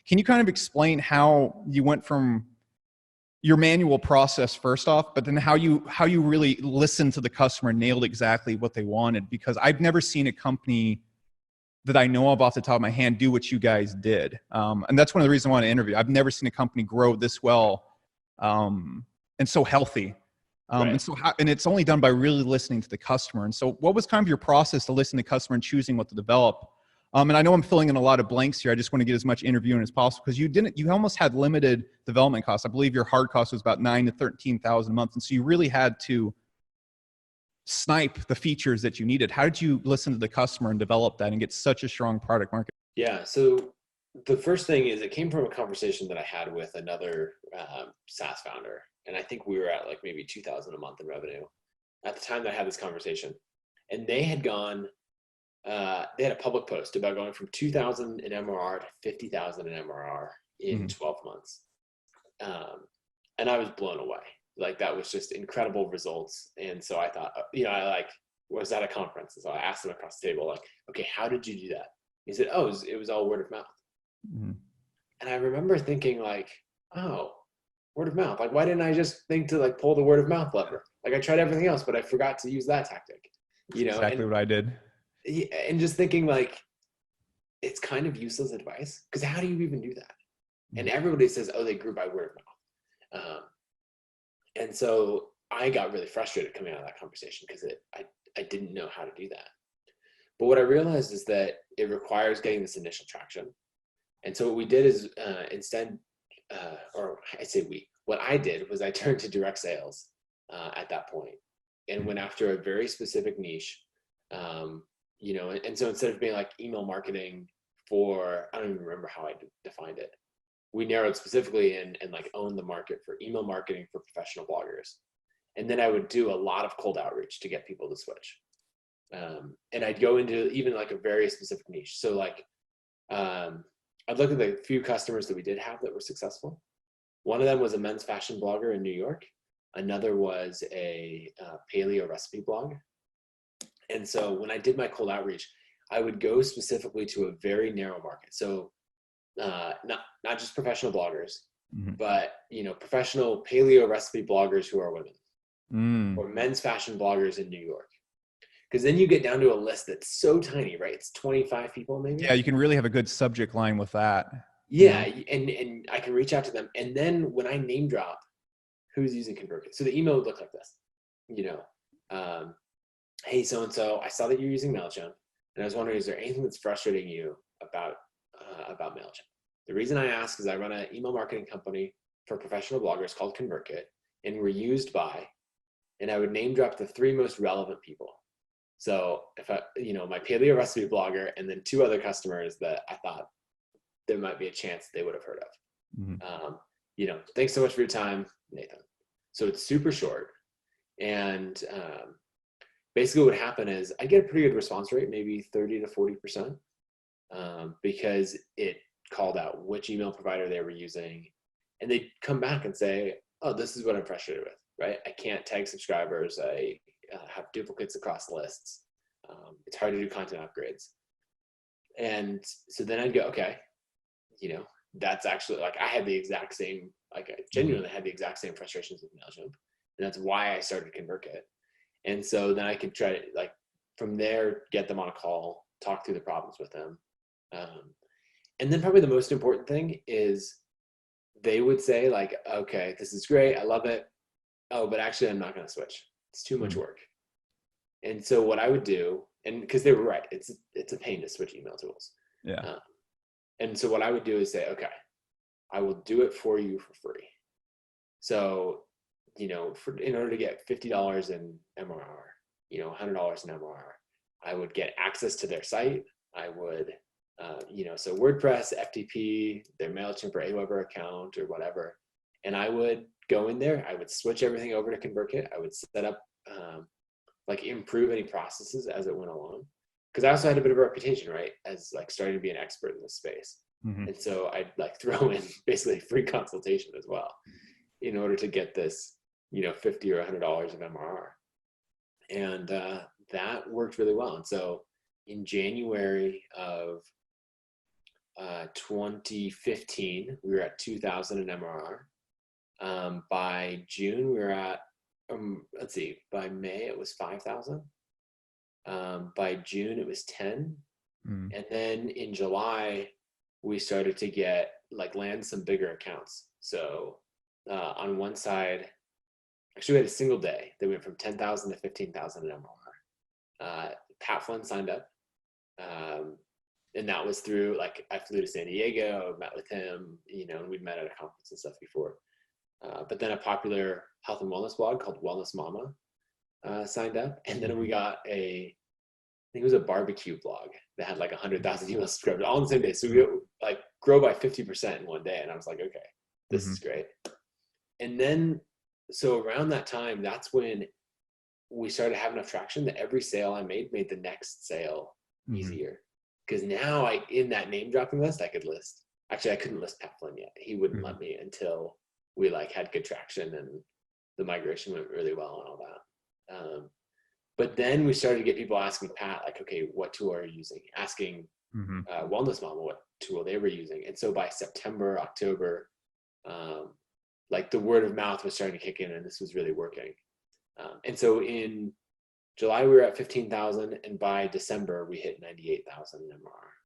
Can you kind of explain how you went from your manual process first off, but then how you really listened to the customer and nailed exactly what they wanted? Because I've never seen a company that I know of off the top of my hand do what you guys did. And that's one of the reasons I want to interview. I've never seen a company grow this well and so healthy. Right. And it's only done by really listening to the customer. And so what was kind of your process to listen to the customer and choosing what to develop? And I know I'm filling in a lot of blanks here. I just want to get as much interviewing as possible because you almost had limited development costs. I believe your hard cost was about $9,000 to $13,000 a month. And so you really had to snipe the features that you needed. How did you listen to the customer and develop that and get such a strong product market? Yeah. So the first thing is it came from a conversation that I had with another SaaS founder. And I think we were at like maybe 2,000 a month in revenue at the time that I had this conversation. And they had gone, they had a public post about going from 2,000 in MRR to 50,000 in MRR in 12 months. And I was blown away. Like that was just incredible results. And so I thought, I was at a conference. And so I asked him across the table, like, okay, how did you do that? He said, oh, it was all word of mouth. And I remember thinking like, oh, word of mouth. Like, why didn't I just think to like pull the word of mouth lever? Like I tried everything else, but I forgot to use that tactic, Exactly what I did. And just thinking like, it's kind of useless advice because how do you even do that? And everybody says, oh, they grew by word of mouth. And so I got really frustrated coming out of that conversation because I didn't know how to do that. But what I realized is that it requires getting this initial traction. And so what we did is what I did was I turned to direct sales at that point and went after a very specific niche. And so instead of being like email marketing for, I don't even remember how I defined it. We narrowed specifically and like owned the market for email marketing for professional bloggers. And then I would do a lot of cold outreach to get people to switch. And I'd go into even like a very specific niche. So like, I'd look at the few customers that we did have that were successful. One of them was a men's fashion blogger in New York. Another was a paleo recipe blog. And so when I did my cold outreach, I would go specifically to a very narrow market. So not just professional bloggers, but professional paleo recipe bloggers who are women, or men's fashion bloggers in New York. Because then you get down to a list that's so tiny, right? It's 25 people maybe. Yeah, you can really have a good subject line with that. Yeah, and I can reach out to them. And then when I name drop who's using ConvertKit, so the email would look like this, hey, so-and-so, I saw that you're using MailChimp, and I was wondering, is there anything that's frustrating you about MailChimp? The reason I ask is I run an email marketing company for professional bloggers called ConvertKit, and we're used by, and I would name drop the 3 most relevant people. So if my paleo recipe blogger and then 2 other customers that I thought there might be a chance they would have heard of. Thanks so much for your time, Nathan. So it's super short. And basically what would happen is I get a pretty good response rate, maybe 30 to 40%, because it called out which email provider they were using. And they'd come back and say, oh, this is what I'm frustrated with, right? I can't tag subscribers. I have duplicates across lists. It's hard to do content upgrades. And so then I'd go, okay, that's actually like, I had the exact same, like I genuinely had the exact same frustrations with MailChimp. And that's why I started ConvertKit. And so then I could try to like, from there, get them on a call, talk through the problems with them. And then probably the most important thing is they would say like, okay, this is great. I love it. Oh, but actually I'm not going to switch. It's too much work. And so what I would do, and because they were right, it's a pain to switch email tools. Yeah. And so what I would do is say, okay, I will do it for you for free. So, in order to get $50 in MRR, $100 in MRR, I would get access to their site. I would, so WordPress, FTP, their MailChimp or Aweber account or whatever. And I would go in there, I would switch everything over to ConvertKit. I would set up, improve any processes as it went along. Because I also had a bit of a reputation, right, as like starting to be an expert in this space. And so I'd like throw in basically free consultation as well in order to get this, $50 or $100 of MRR. And that worked really well. And so in January of 2015, we were at 2,000 in MRR. By June, we were at, let's see, by May, it was 5,000. By June, it was 10. Mm. And then in July, we started to get land some bigger accounts. So on one side, actually we had a single day that went from 10,000 to 15,000 in MRR. Pat Flynn signed up. And that was through, I flew to San Diego, met with him, and we'd met at a conference and stuff before. But then a popular health and wellness blog called Wellness Mama signed up. And then we got I think it was a barbecue blog that had 100,000 email subscribers all on the same day. So we grow by 50% in one day. And I was like, okay, this is great. And then, so around that time, that's when we started having enough traction that every sale I made the next sale easier. Because now in that name dropping list, I could list. Actually, I couldn't list Pat Flynn yet. He wouldn't let me until we had good traction and the migration went really well and all that. But then we started to get people asking Pat, okay, what tool are you using? Asking Wellness Mama what tool they were using. And so by September, October, the word of mouth was starting to kick in and this was really working. And so in July, we were at 15,000, and by December, we hit 98,000 in MRR.